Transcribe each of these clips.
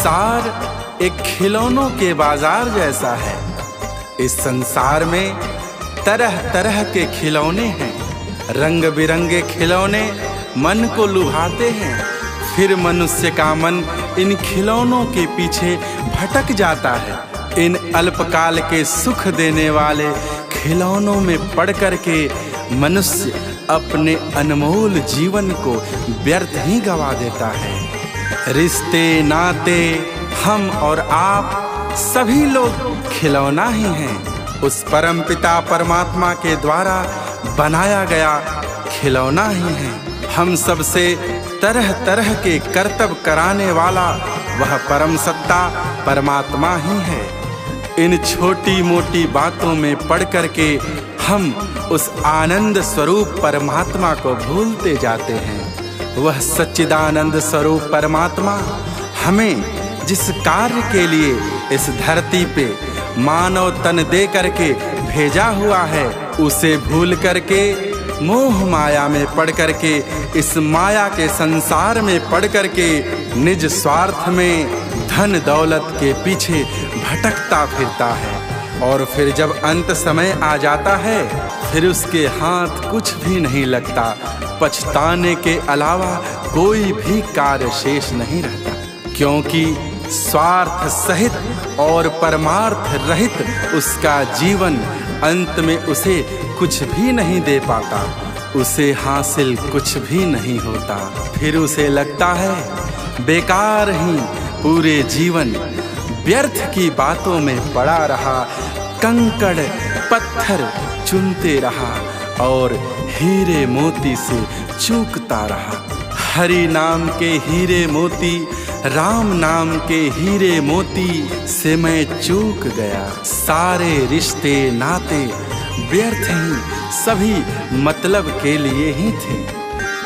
संसार एक खिलौनों के बाजार जैसा है। इस संसार में तरह तरह के खिलौने हैं। रंग बिरंगे खिलौने मन को लुभाते हैं। फिर मनुष्य का मन इन खिलौनों के पीछे भटक जाता है। इन अल्पकाल के सुख देने वाले खिलौनों में पड़ कर के मनुष्य अपने अनमोल जीवन को व्यर्थ ही गवा देता है। रिश्ते नाते हम और आप सभी लोग खिलौना ही हैं। उस परमपिता परमात्मा के द्वारा बनाया गया खिलौना ही है। हम सबसे तरह तरह के कर्तव्य कराने वाला वह परम सत्ता परमात्मा ही है। इन छोटी मोटी बातों में पड़ कर के हम उस आनंद स्वरूप परमात्मा को भूलते जाते हैं। वह सच्चिदानंद स्वरूप परमात्मा हमें जिस कार्य के लिए इस धरती पे मानव तन दे करके भेजा हुआ है, उसे भूल करके मोह माया में पड़ करके इस माया के संसार में पड़ करके निज स्वार्थ में धन दौलत के पीछे भटकता फिरता है। और फिर जब अंत समय आ जाता है, फिर उसके हाथ कुछ भी नहीं लगता। पछताने के अलावा कोई भी कार्य शेष नहीं रहता, क्योंकि स्वार्थ सहित और परमार्थ रहित उसका जीवन अंत में उसे कुछ भी नहीं दे पाता। उसे हासिल कुछ भी नहीं होता। फिर उसे लगता है बेकार ही पूरे जीवन व्यर्थ की बातों में पड़ा रहा, कंकड़ पत्थर चुनते रहा और हीरे मोती से चूकता रहा। हरि नाम के हीरे मोती, राम नाम के हीरे मोती से मैं चूक गया। सारे रिश्ते नाते व्यर्थ ही, सभी मतलब के लिए ही थे।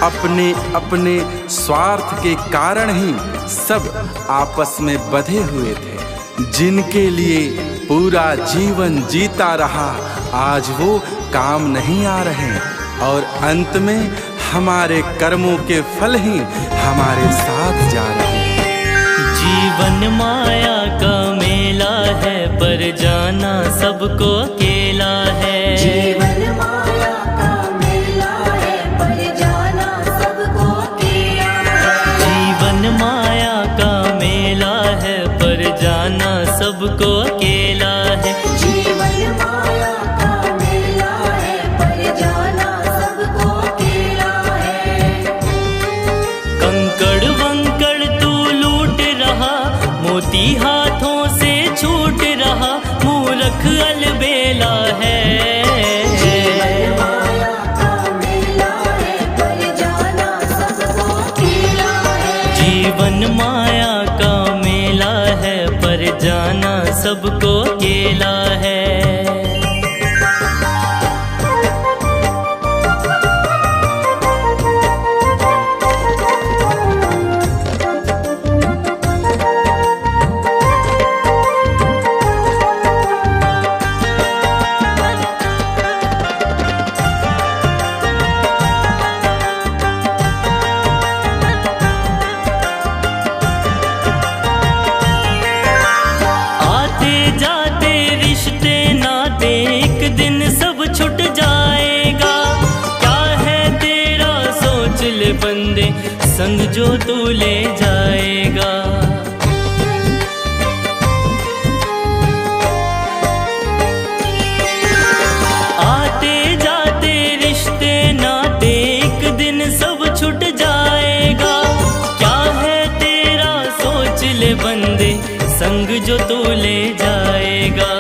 अपने अपने स्वार्थ के कारण ही सब आपस में बंधे हुए थे। जिनके लिए पूरा जीवन जीता रहा, आज वो काम नहीं आ रहे और अंत में हमारे कर्मों के फल ही हमारे साथ जा रहे हैं। जीवन माया का मेला है, पर जाना सबको अकेला है। जीवन माया का मेला है, पर जाना सबको अकेला है। जीवन माया का मेला है, पर जाना सबको अकेला है। जीवन माया का मेला है, पर जाना सबको अकेला है। कंकड़ वंकड़ तू लूट रहा, मोती हाथों से छूट रहा, मूर्ख अलबेला है। जीवन माया का मेला है, पर जाना सबको अकेला है। जीवन माया का मेला है, पर जाना सबको अकेला है। बंदे संग जो तू ले जाएगा। आते जाते रिश्ते नाते एक दिन सब छूट जाएगा। क्या है तेरा सोच ले बंदे संग जो तू ले जाएगा।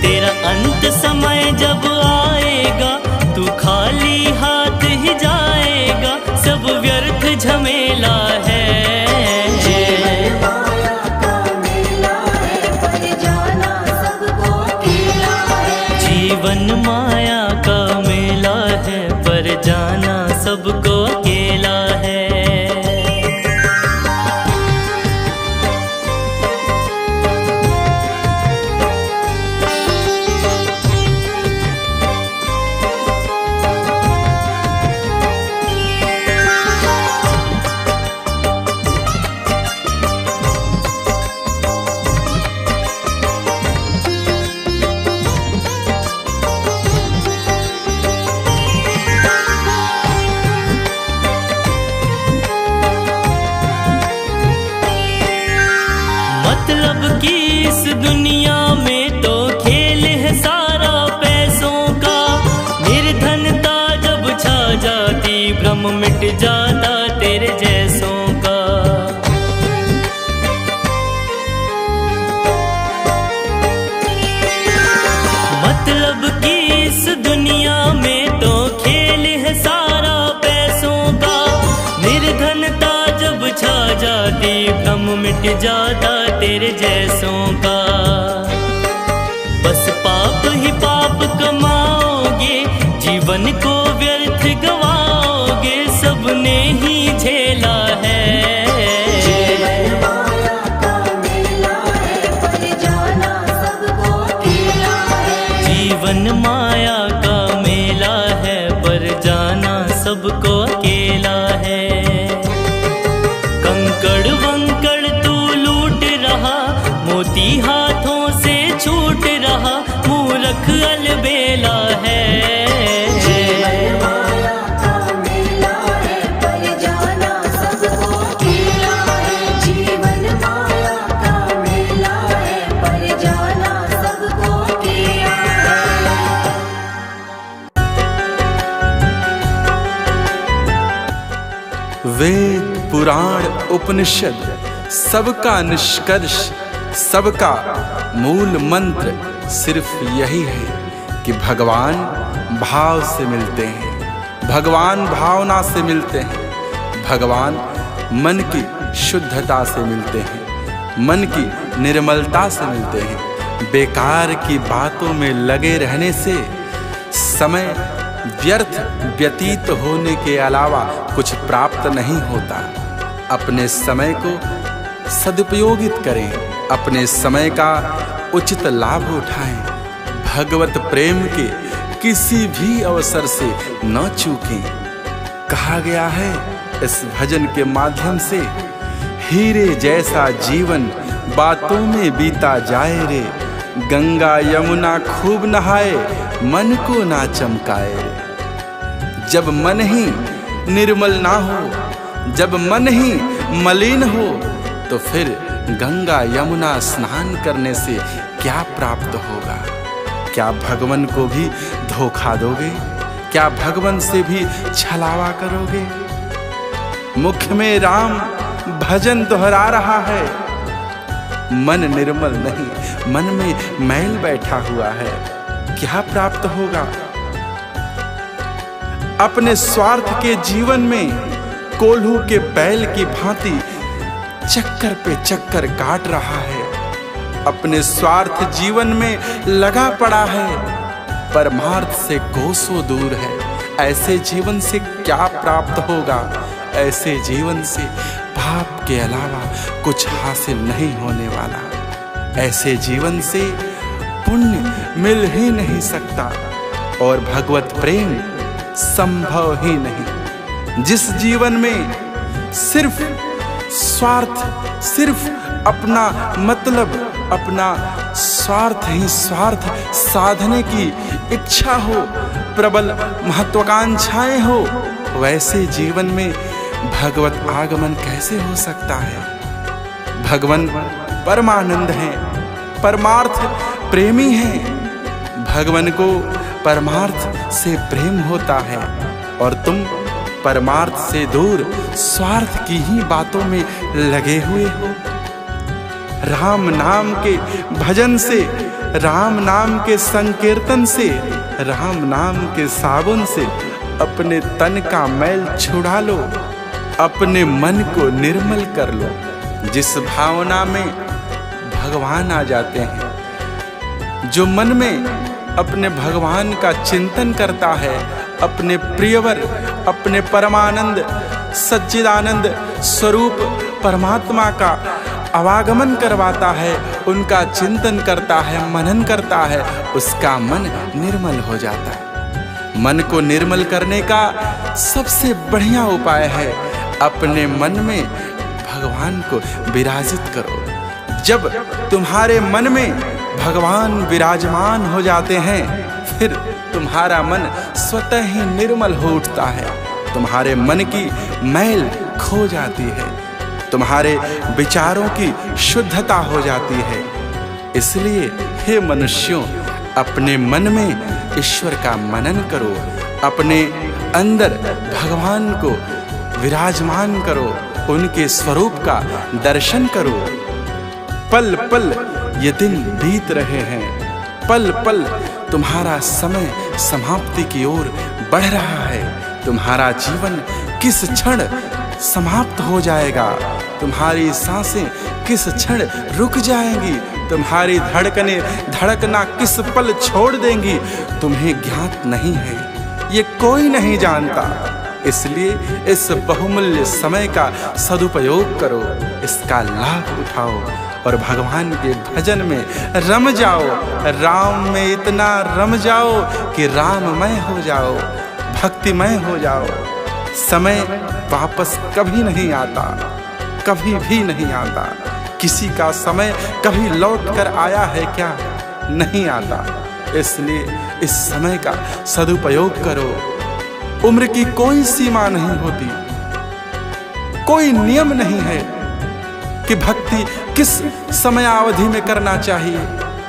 तेरा अंत समय जब आएगा, तू खाली हाथ ही जाएगा, सब व्यर्थ झमेला है। जीवन माया का मेला है, पर जाना सबको अकेला है। जीवन माया का मेला है, पर जाना सबको अकेला है। मतलब की इस दुनिया में तो खेल है सारा पैसों का। निर्धनता जब छा जाती भ्रम मिट जाता तेरे जैसों का। मतलब की इस दुनिया में तो खेल है सारा पैसों का। निर्धनता जब छा जाती भ्रम मिट जाता तेरे जैसों का। बस पाप ही पाप कमाओगे, जीवन को व्यर्थ गवाओगे, सबने ही झेला है। जीवन माया का मेला है, पर जाना सबको अकेला है। जीवन माया का मेला है, पर जाना सबको अकेला है। कंकड़ वंकड़ तू लूट रहा, मोती हाथों से छूट रहा, मूर्ख अलबेला है। जीवन माया का मेला है, पर जाना सबको अकेला है। जीवन माया का मेला है, पर जाना सबको अकेला है। वेद पुराण उपनिषद सबका निष्कर्ष, सबका मूल मंत्र सिर्फ यही है कि भगवान भाव से मिलते हैं, भगवान भावना से मिलते हैं, भगवान मन की शुद्धता से मिलते हैं, मन की निर्मलता से मिलते हैं। बेकार की बातों में लगे रहने से समय व्यर्थ व्यतीत होने के अलावा कुछ प्राप्त नहीं होता। अपने समय को सदुपयोगित करें, अपने समय का उचित लाभ उठाएं, भगवत प्रेम के किसी भी अवसर से न चूकें। कहा गया है इस भजन के माध्यम से, हीरे जैसा जीवन बातों में बीता जाए रे, गंगा यमुना खूब नहाए मन को ना चमकाए रे। जब मन ही निर्मल ना हो, जब मन ही मलिन हो, तो फिर गंगा यमुना स्नान करने से क्या प्राप्त होगा? क्या भगवान को भी धोखा दोगे? क्या भगवान से भी छलावा करोगे? मुख में राम भजन दोहरा रहा है, मन निर्मल नहीं, मन में मैल बैठा हुआ है, क्या प्राप्त होगा? अपने स्वार्थ के जीवन में कोल्हू के बैल की भांति चक्कर पे चक्कर काट रहा है, अपने स्वार्थ जीवन में लगा पड़ा है, परमार्थ से कोसों दूर है। ऐसे जीवन से क्या प्राप्त होगा? ऐसे जीवन से पाप के अलावा कुछ हासिल नहीं होने वाला। ऐसे जीवन से पुण्य मिल ही नहीं सकता और भगवत प्रेम संभव ही नहीं। जिस जीवन में सिर्फ स्वार्थ, सिर्फ अपना मतलब, अपना स्वार्थ ही स्वार्थ साधने की इच्छा हो, प्रबल महत्वाकांक्षाएं हो, वैसे जीवन में भगवत आगमन कैसे हो सकता है? भगवान परमानंद हैं, परमार्थ प्रेमी हैं। भगवान को परमार्थ से प्रेम होता है और तुम परमार्थ से दूर स्वार्थ की ही बातों में लगे हुए हो। राम नाम के भजन से, राम नाम के संकीर्तन से, राम नाम के साबुन से अपने तन का मैल छुड़ा लो, अपने मन को निर्मल कर लो। जिस भावना में भगवान आ जाते हैं, जो मन में अपने भगवान का चिंतन करता है, अपने प्रियवर, अपने परमानंद सच्चिदानंद स्वरूप परमात्मा का आवागमन करवाता है, उनका चिंतन करता है, मनन करता है, उसका मन निर्मल हो जाता है। मन को निर्मल करने का सबसे बढ़िया उपाय है अपने मन में भगवान को विराजित करो। जब तुम्हारे मन में भगवान विराजमान हो जाते हैं, फिर तुम्हारा मन स्वतः ही निर्मल हो उठता है, तुम्हारे मन की मैल खो जाती है, तुम्हारे विचारों की शुद्धता हो जाती है। इसलिए हे मनुष्यों, अपने मन में ईश्वर का मनन करो, अपने अंदर भगवान को विराजमान करो, उनके स्वरूप का दर्शन करो। पल पल ये दिन बीत रहे हैं, पल पल तुम्हारा समय समाप्ति की ओर बढ़ रहा है। तुम्हारा जीवन किस क्षण समाप्त हो जाएगा, तुम्हारी सांसें किस क्षण रुक जाएंगी, तुम्हारी धड़कनें धड़कना किस पल छोड़ देंगी, तुम्हें ज्ञात नहीं है, ये कोई नहीं जानता। इसलिए इस बहुमूल्य समय का सदुपयोग करो, इसका लाभ उठाओ और भगवान के भजन में रम जाओ। राम में इतना रम जाओ कि राममय हो जाओ, भक्तिमय हो जाओ। समय वापस कभी नहीं आता, कभी भी नहीं आता। किसी का समय कभी लौट कर आया है क्या? नहीं आता। इसलिए इस समय का सदुपयोग करो। उम्र की कोई सीमा नहीं होती, कोई नियम नहीं है कि भक्ति किस समयावधि में करना चाहिए,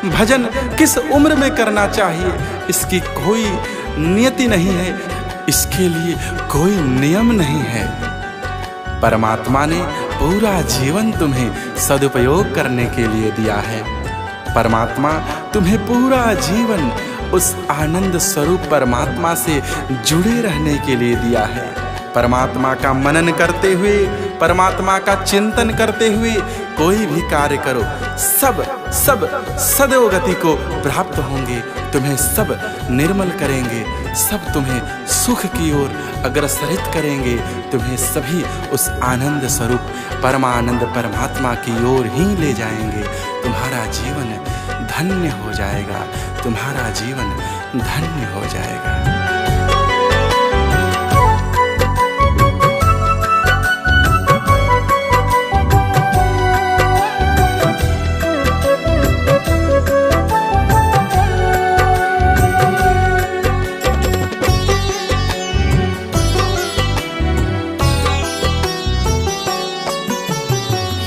भजन किस उम्र में करना चाहिए। इसकी कोई नियति नहीं है, इसके लिए कोई नियम नहीं है। परमात्मा ने पूरा जीवन तुम्हें सदुपयोग करने के लिए दिया है। परमात्मा तुम्हें पूरा जीवन उस आनंद स्वरूप परमात्मा से जुड़े रहने के लिए दिया है। परमात्मा का मनन करते हुए, परमात्मा का चिंतन करते हुए कोई भी कार्य करो, सब सदोगति को प्राप्त होंगे। तुम्हें सब निर्मल करेंगे, सब तुम्हें सुख की ओर अग्रसरित करेंगे। तुम्हें सभी उस आनंद स्वरूप परमानंद परमात्मा की ओर ही ले जाएंगे। तुम्हारा जीवन धन्य हो जाएगा, तुम्हारा जीवन धन्य हो जाएगा।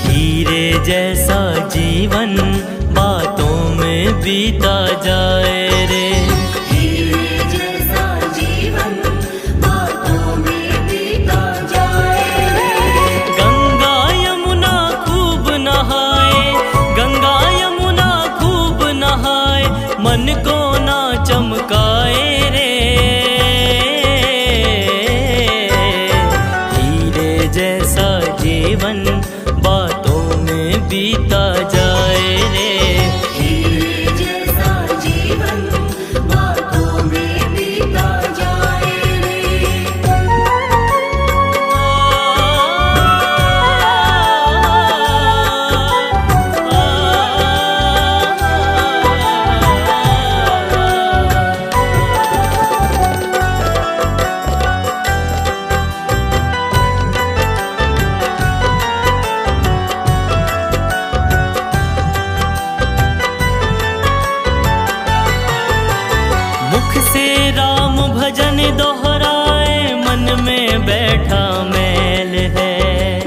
हीरे जैसा जीवन बातों में बीता जाए रे, हीरे जैसा जीवन बातों में बीता जाए रे। गंगा यमुना खूब नहाए, गंगा यमुना खूब नहाए, मन को ना चमकाए रे। हीरे जैसा जीवन बातों में बीता जाए रे, हीरे जैसा जीवन बातों में बीता जाए रे। मुख से राम भजन दोहराए, मन में बैठा मैल है,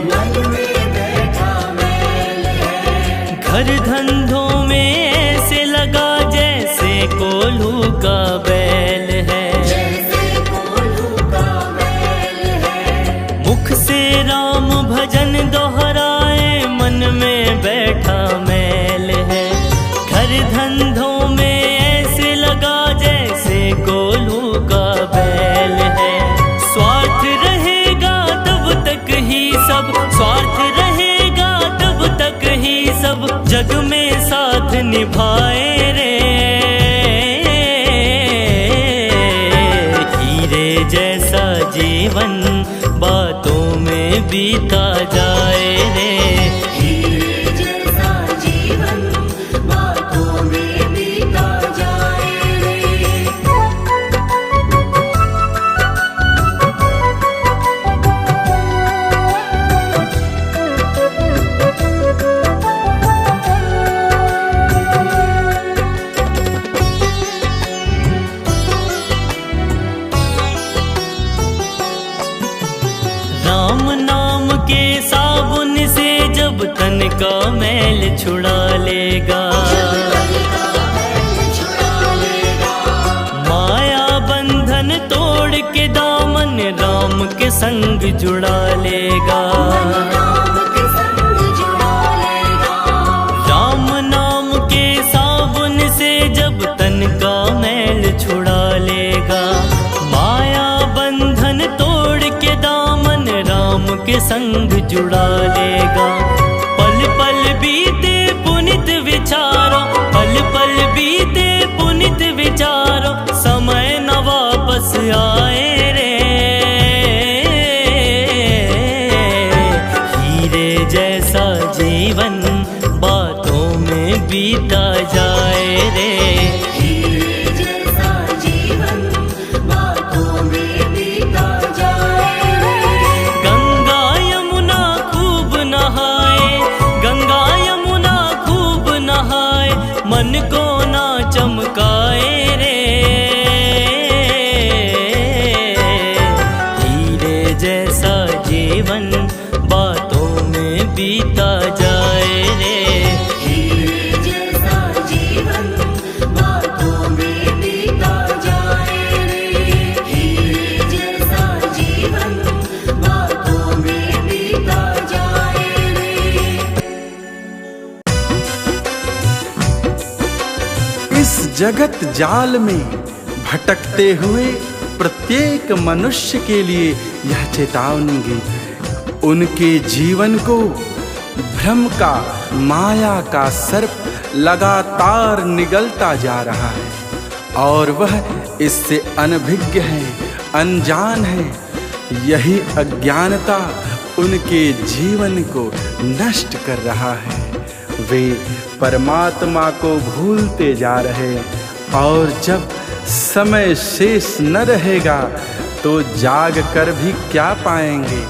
मन में बैठा मैल है। घर धंधों में ऐसे लगा जैसे कोल्हू का बैल है, जैसे कोल्हू का बैल है। मुख से राम भजन दोहराए, मन में बैठा मैल है। घर धंधों में ऐसे लगा जैसे कोल्हू का बैल है। स्वार्थ रहेगा तब तक ही सब, स्वार्थ रहेगा तब तक ही सब, जग में साथ निभाए रे। हीरे जैसा जीवन बातों में बीता जाए रे, हीरे जैसा जीवन बातों में बीता जाए रे। राम नाम के साबुन से संग जुड़ा लेगा। राम के संग जुड़ा लेगा। राम नाम के साबुन से जब तन का मैल छुड़ा लेगा। माया बंधन तोड़ के दामन राम के संग जुड़ा लेगा। पल पल बीते पुनित विचारो, पल पल बीते पुनित विचारो, समय न वापस आए रे। हीरे जैसा जीवन बातों में बीता जाए रे। हीरे जैसा जीवन बातों में बीता जाए रे। गंगा यमुना खूब नहाए, गंगा यमुना खूब नहाए, मन को ना चमकाए रे। हीरे जैसा जीवन बातों में बीता जाए रे। हीरे जैसा जीवन बातों में बीता जाए रे। हीरे जैसा जीवन बातों में बीता जाए रे। इस जगत जाल में भटकते हुए प्रत्येक मनुष्य के लिए यह चेतावनी गीत है। उनके जीवन को भ्रम का, माया का सर्प लगातार निगलता जा रहा है और वह इससे अनभिज्ञ है, अनजान है। यही अज्ञानता उनके जीवन को नष्ट कर रहा है। वे परमात्मा को भूलते जा रहे और जब समय शेष न रहेगा तो जाग कर भी क्या पाएंगे,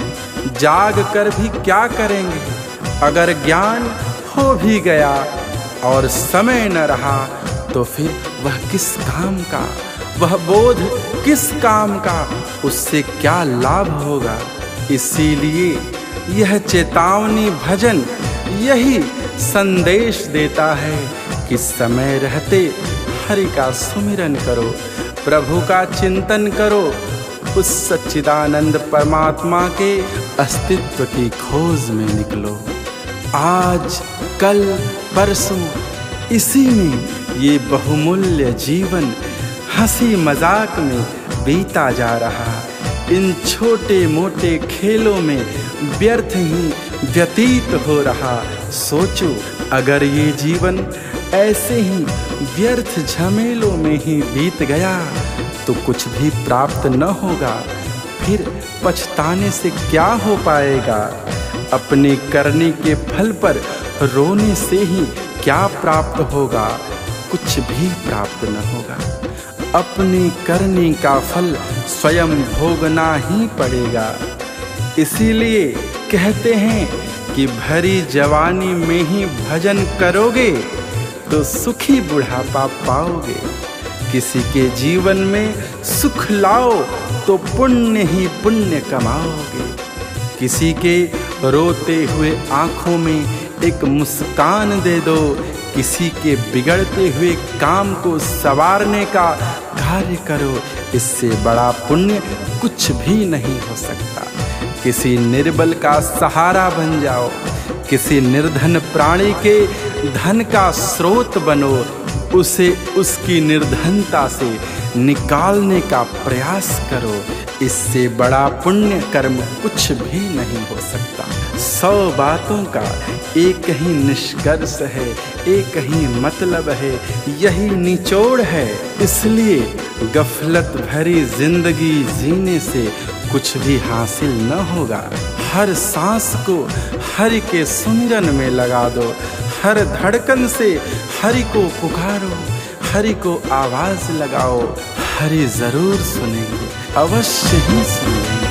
जाग कर भी क्या करेंगे। अगर ज्ञान हो भी गया और समय न रहा तो फिर वह किस काम का, वह बोध किस काम का, उससे क्या लाभ होगा। इसीलिए यह चेतावनी भजन यही संदेश देता है कि समय रहते हरि का सुमिरन करो, प्रभु का चिंतन करो, उस सच्चिदानंद परमात्मा के अस्तित्व की खोज में निकलो। आज कल परसों इसी में ये बहुमूल्य जीवन हंसी मजाक में बीता जा रहा। इन छोटे मोटे खेलों में व्यर्थ ही व्यतीत हो रहा। सोचो अगर ये जीवन ऐसे ही व्यर्थ झमेलों में ही बीत गया तो कुछ भी प्राप्त न होगा, फिर पछताने से क्या हो पाएगा। अपने करने के फल पर रोने से ही क्या प्राप्त होगा, कुछ भी प्राप्त न होगा। अपने करने का फल स्वयं भोगना ही पड़ेगा। इसीलिए कहते हैं कि भरी जवानी में ही भजन करोगे तो सुखी बुढ़ापा पाओगे। किसी के जीवन में सुख लाओ तो पुण्य ही पुण्य कमाओगे। किसी के रोते हुए आँखों में एक मुस्कान दे दो। किसी के बिगड़ते हुए काम को संवारने का कार्य करो। इससे बड़ा पुण्य कुछ भी नहीं हो सकता। किसी निर्बल का सहारा बन जाओ, किसी निर्धन प्राणी के धन का स्रोत बनो, उसे उसकी निर्धनता से निकालने का प्रयास करो। इससे बड़ा पुण्य कर्म कुछ भी नहीं हो सकता। 100 बातों का एक ही निष्कर्ष है, एक ही मतलब है, यही निचोड़ है। इसलिए गफलत भरी जिंदगी जीने से कुछ भी हासिल न होगा। हर सांस को हरि के सुमिरन में लगा दो। हर धड़कन से हरि को पुकारो, हरि को आवाज लगाओ। हरि जरूर सुनेंगे, अवश्य ही सुनेंगे।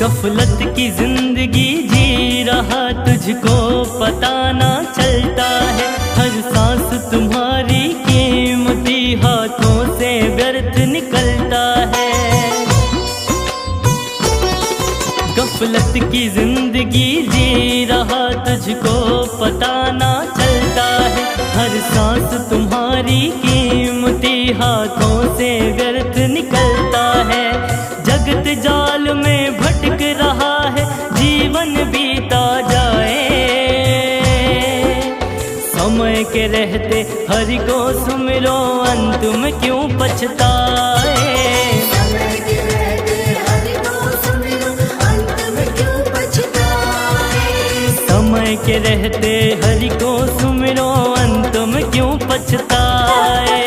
गफलत की जिंदगी जी रहा, तुझको पता ना चलता है। हर सांस तुम्हारी कीमती हाथों से व्यर्थ निकलता है। की जिंदगी जी रहा, तुझको पता ना चलता है। हर सांस तुम्हारी कीमती, हाथों से व्यर्थ निकलता है। जगत जाल में भटक रहा है, जीवन बीता जाए। समय के रहते हरि को सुमिरो, अंत में क्यों पछताए। समय के रहते हरि को सुमिरो, अंत में क्यों पछताए। समय के रहते हरि को सुमिरो, अंत में क्यों पछताए।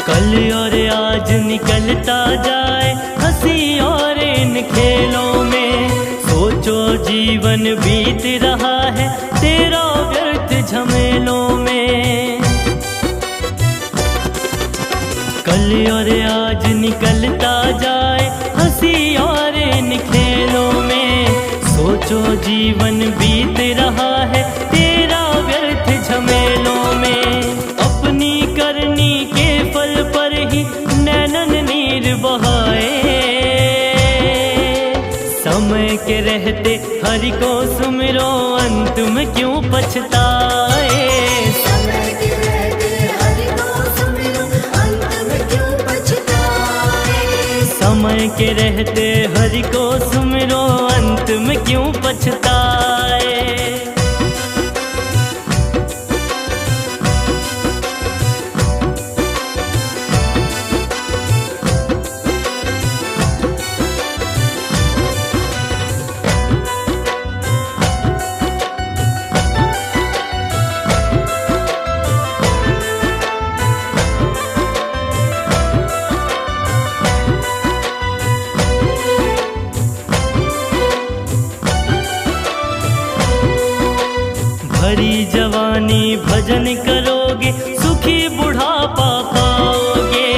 कल और आज निकलता जाए, हंसी और इन खेलों में। सोचो जीवन बीत रहा है तेरा व्यर्थ झमेलों में। कल और आज निकलता जाए, हंसी और इन खेलों में। सोचो जीवन बीत रहा है तेरा व्यर्थ झमेलों में। अपनी करनी के फल पर ही नैनन नीर बहाए। समय के रहते हरि को सुमिरो, अंत में क्यों पछताए। समय के रहते हरि को सुमिरो, अंत में क्यों पछताए। समय के रहते हरि को सुमिरो, अंत में क्यों पछताए। भरी जवानी भजन करोगे, सुखी बुढ़ापा पाओगे।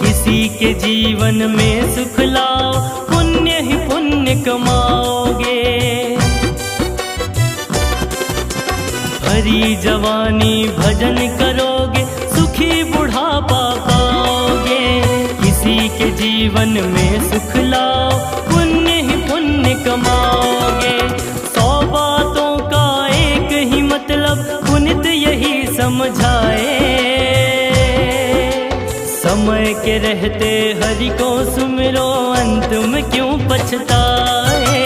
किसी के जीवन में सुख लाओ, पुण्य ही पुण्य कमाओगे। भरी जवानी भजन करोगे, सुखी बुढ़ापा पाओगे। किसी के जीवन में सुख लाओ, पुण्य ही पुण्य कमाओगे। 100 बातों का एक ही मतलब, पुनित यही समझाए। समय के रहते हरि को सुमिरो, अंत में क्यों पछताए।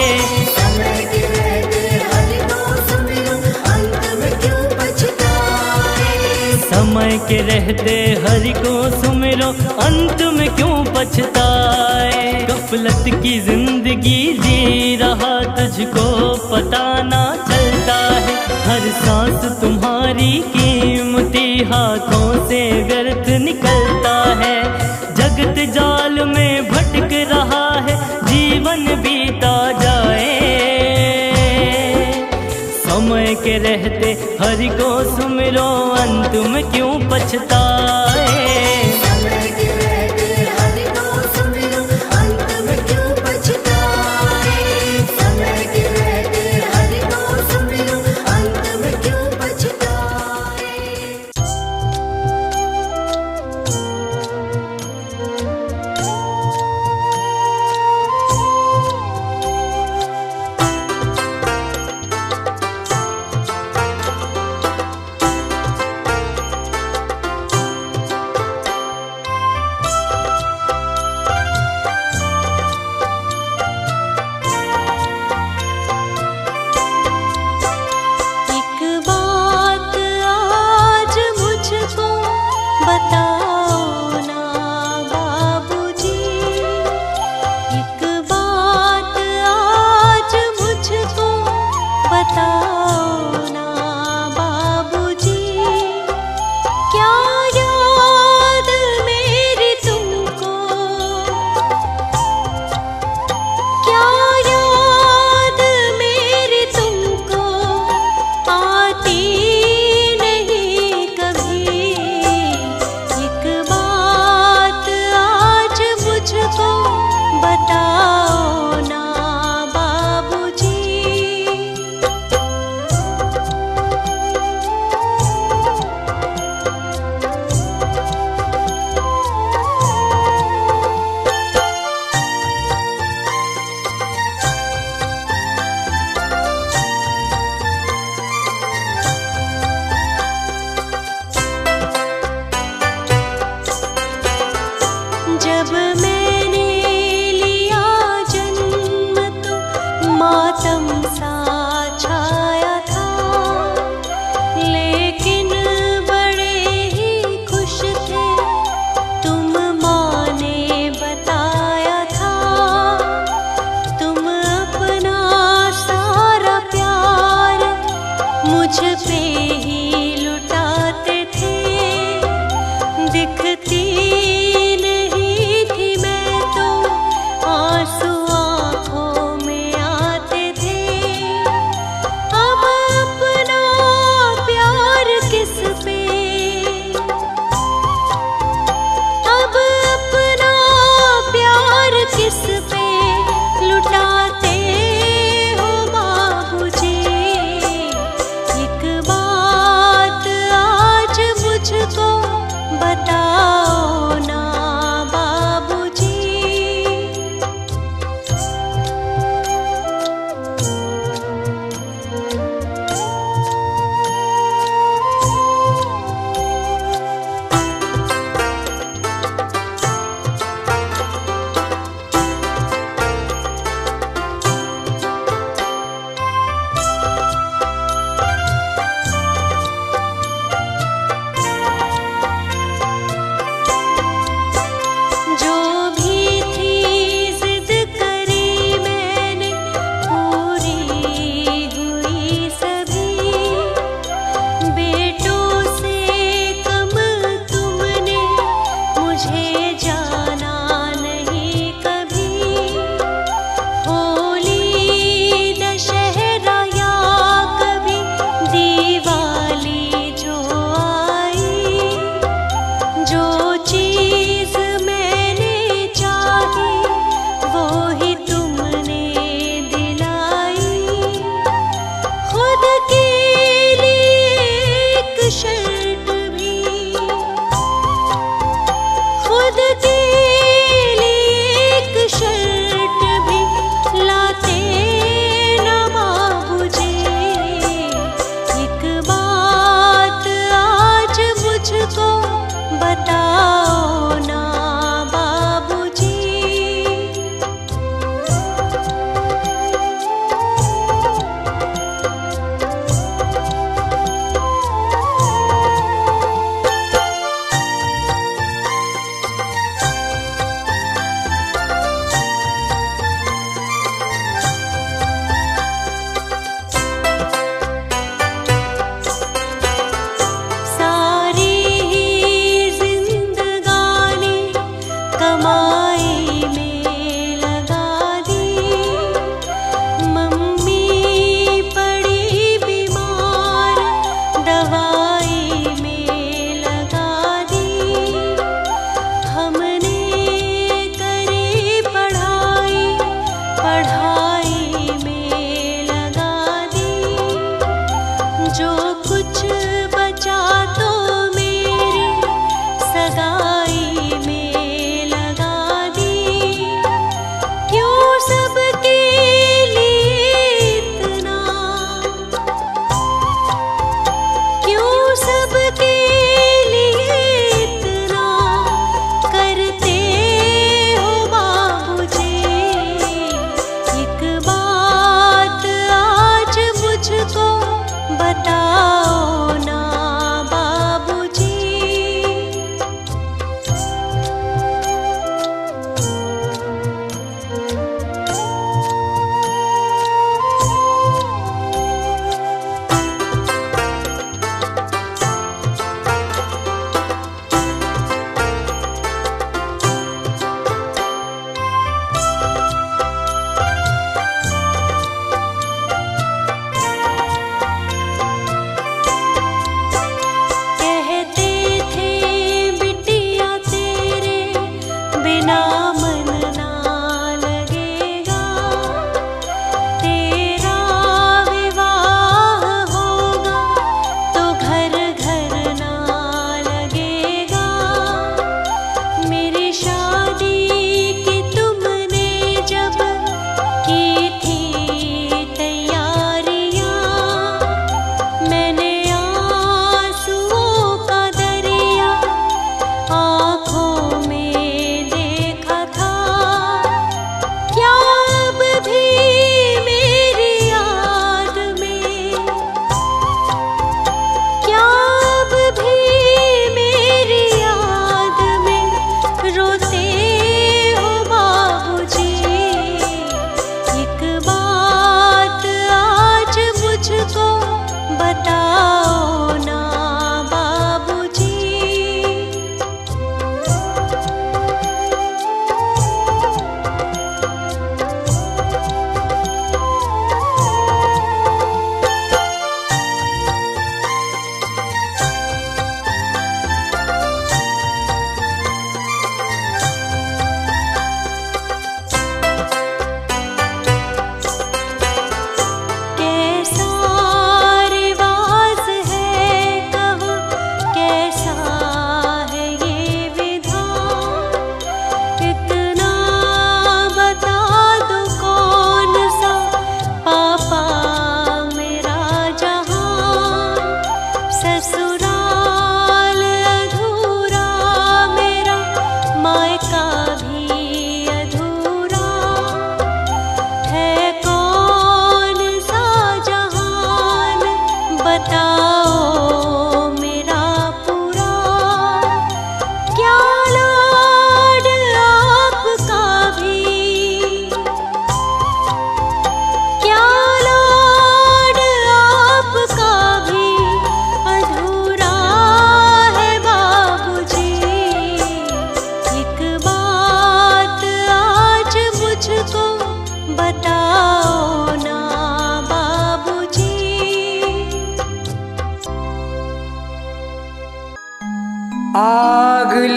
समय के रहते हरि को सुमिरो, अंत में क्यों पछताए। समय के रहते हरि को सुमिरो, अंत में क्यों पछताए। गफलत की जिंदगी जी रहा, तुझको पता ना चलता है। हर सांस तुम्हारी कीमती, हाथों से व्यर्थ निकलता है। जगत जाल में भटक रहा है, जीवन बीता जाए। समय के रहते हरि को सुमिरो, अंत में क्यों पछताए। समय के रहते हरि को सुमिरो, अंत में क्यों पछताए। समय के रहते हरि को सुमिरो, अंत में क्यों पछताए।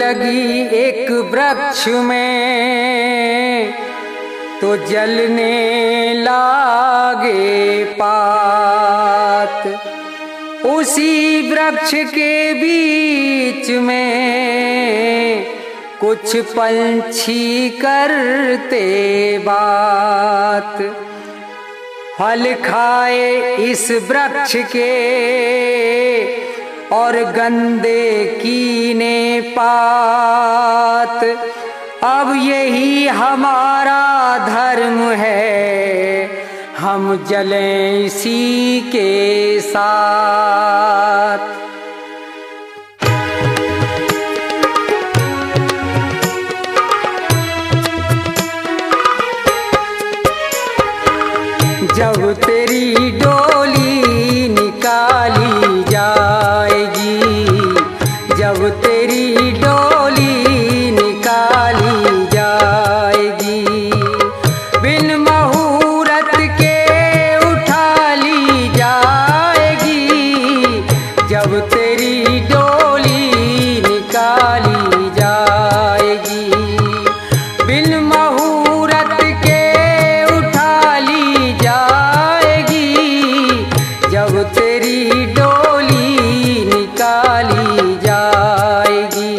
लगी एक वृक्ष में तो जलने लागे पात। उसी वृक्ष के बीच में कुछ पंछी करते बात। फल खाए इस वृक्ष के और गंदे कीने पात। अब यही हमारा धर्म है, हम जलें इसी के साथ। जब तेरी डोली निकाली जाएगी, जब तेरी डोली निकाली जाएगी, बिन मुहूर्त के उठा ली जाएगी। जब तेरी डोली निकाली जाएगी, बिन मुहूर्त के उठा ली जाएगी। जब तेरी डोली निकाली जाएगी।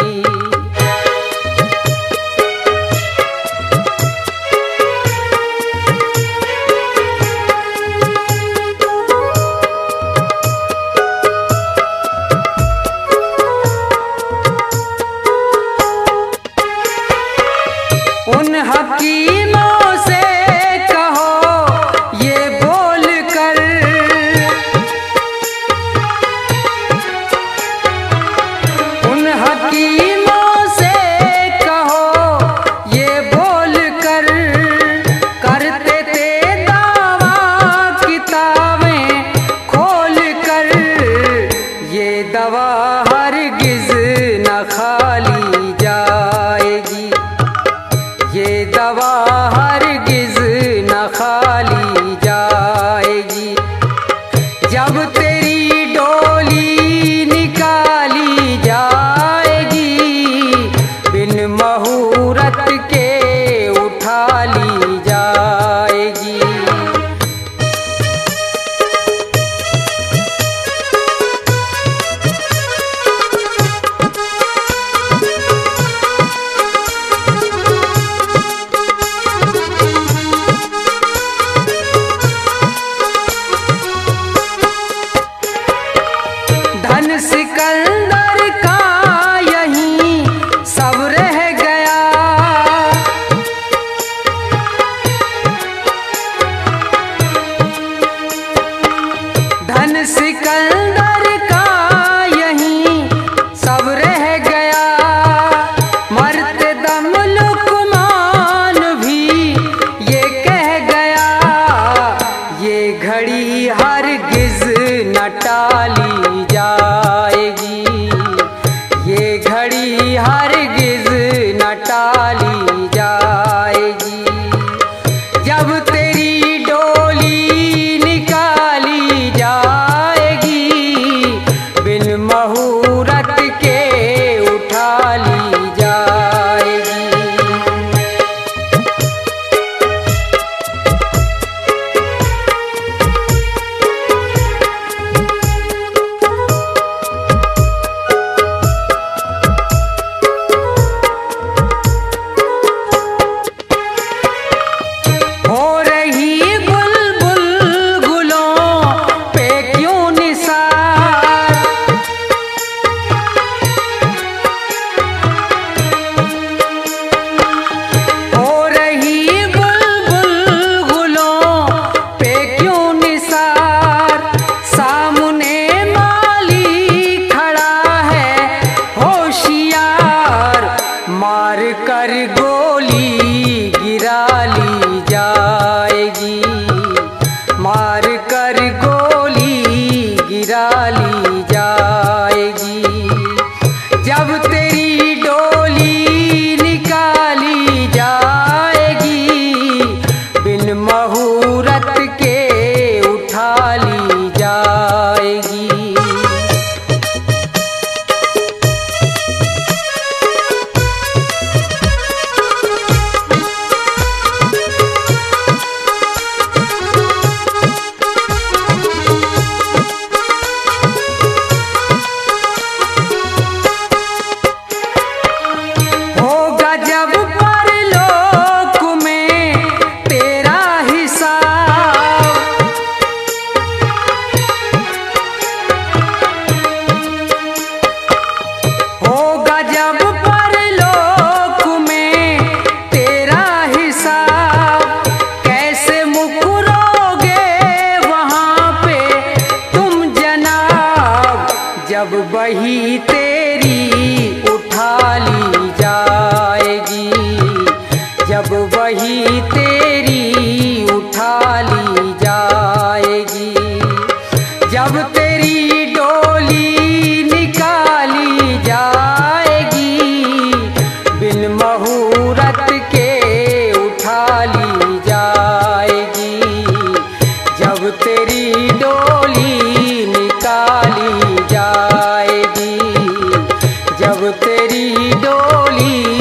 उन हकीमों से कहो ये बोल कर, उन हकीमों से कहो ये बोल कर, करते थे दावा किताबें खोल कर। ये दवा हरगिज न खाली जाएगी, ये दवा हरगिज न खाली जाएगी। जब तेरी डोली निकाली जाएगी, बिन मुहूर्त के उठा ली जाएगी। वही तेरी उठा ली जाएगी। जब तेरी डोली निकाली जाएगी, बिन मुहूर्त के उठा ली जाएगी। जब तेरी डोली निकाली जाएगी, जब तेरी डोली